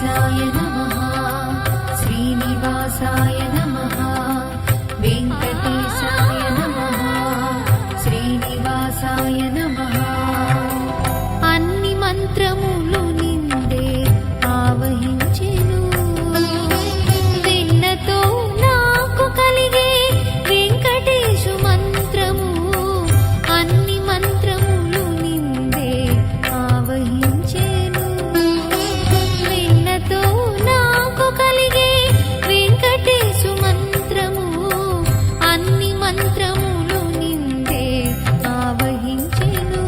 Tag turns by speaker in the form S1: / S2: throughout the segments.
S1: వెంకటేశాయ నమః శ్రీనివాసాయ నమః వెంకటేశాయ నమః శ్రీనివాసాయ నమః అన్ని మంత్రములు నిందే ఆవహించెను వెన్నతో నాకు కలిగే వెంకటేశు మంత్రము అన్ని మంత్రములు నిందే ఆవహించెను వెన్నతో నాకు కలిగే వెంకటేశు మంత్రము అన్ని మంత్రములు నిందే ఆవహించెను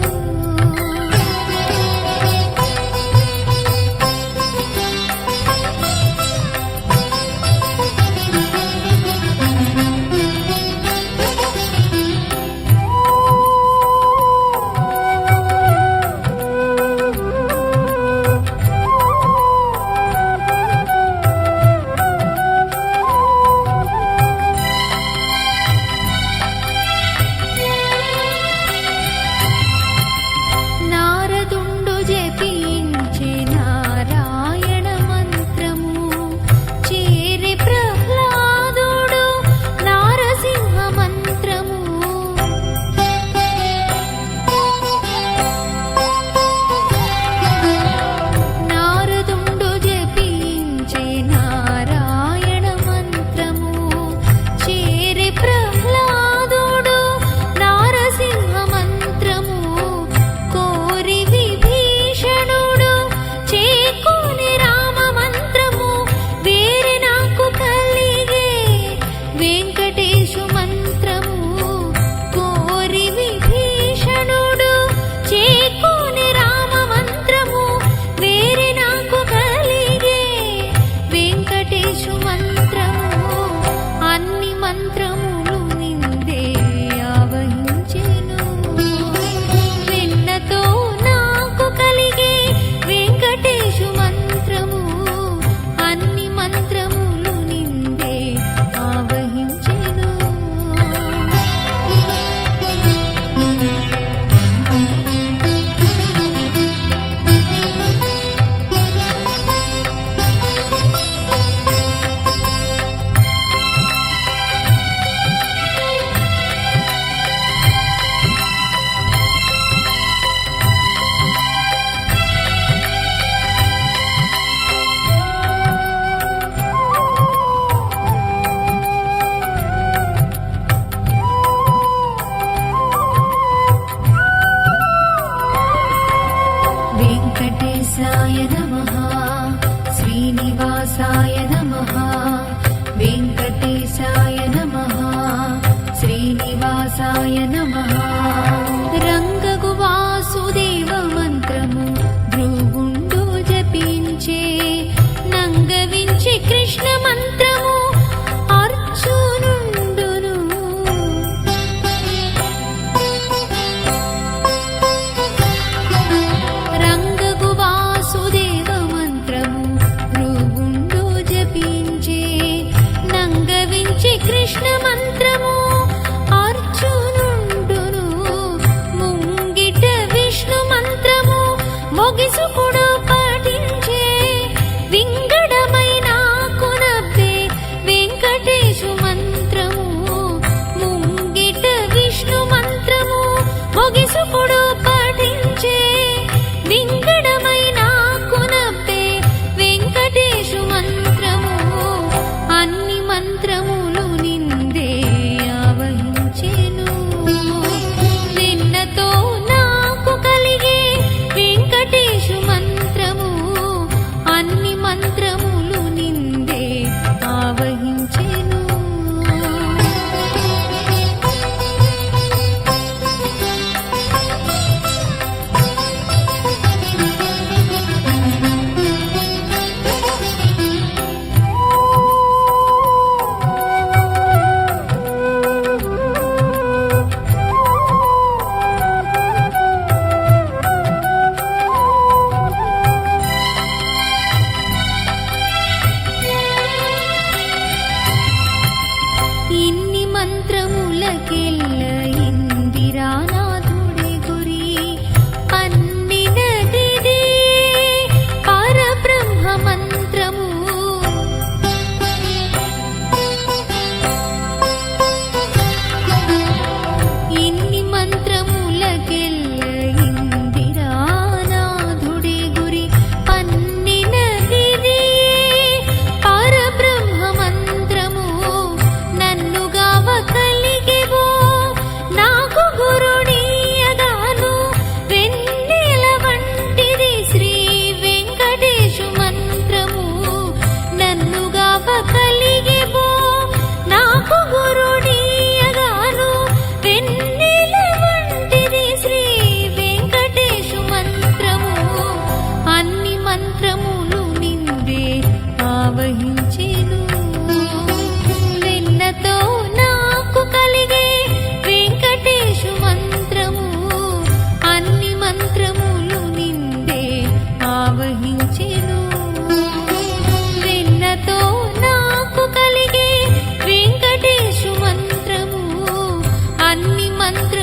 S1: నారదుండు జపించే నారాయణ మంత్రము చేరే ప్రహ్లాదుడు నారసింహ మంత్రము నారదుండు జపించే నారాయణ మంత్రము చేరే ప్రహ్లాదుడు నారసింహ మంత్రము కోరి విభీషణుడు చేకోని రామ మంత్రము వేరే నాకు కలిగే వెంకటేశు మంత్రము కోరి విభీషణుడు చేకోని రామ మంత్రము వేరే నాకు కలిగే వెంకటేశు మంత్రము అన్ని మంత్రములు నిందే ఆవహించెను వెన్నతో నాకు కలిగే వెంకటేశు మంత్రము అన్ని మంత్రములు నిందే ఆవహించెను వెంకటేశాయ నమః శ్రీనివాసాయ నమః వెంకటేశాయ నమః శ్రీనివాసాయ నమః రంగగు వాసుదేవ మంత్రము భృగుండు జపించే నంగవించి కృష్ణ మంత్రము అర్జునుండును రంగగు వాసుదేవ మంత్రము భృగుండు జపించే నంగవించి కృష్ణ మంత్రము అర్జునుండును ముంగిట విష్ణు మంత్రము మొగిసుకుడు పఠించే వింగడమైన కునబ్బే వెంకటేశు మంత్రము ముంగిట విష్ణు మంత్రము మొగిసుకుడు పఠించే వింగడమైన కునబ్బే వెంకటేశు మంత్రము అన్ని మంత్రములు నిందే ఆవహించెను వెన్నతో నాకు కలిగే వెంకటేశు మంత్రము వహించెను. వెన్నతో నాకు కలిగే వెంకటేశు మంత్రము అన్ని మంత్ర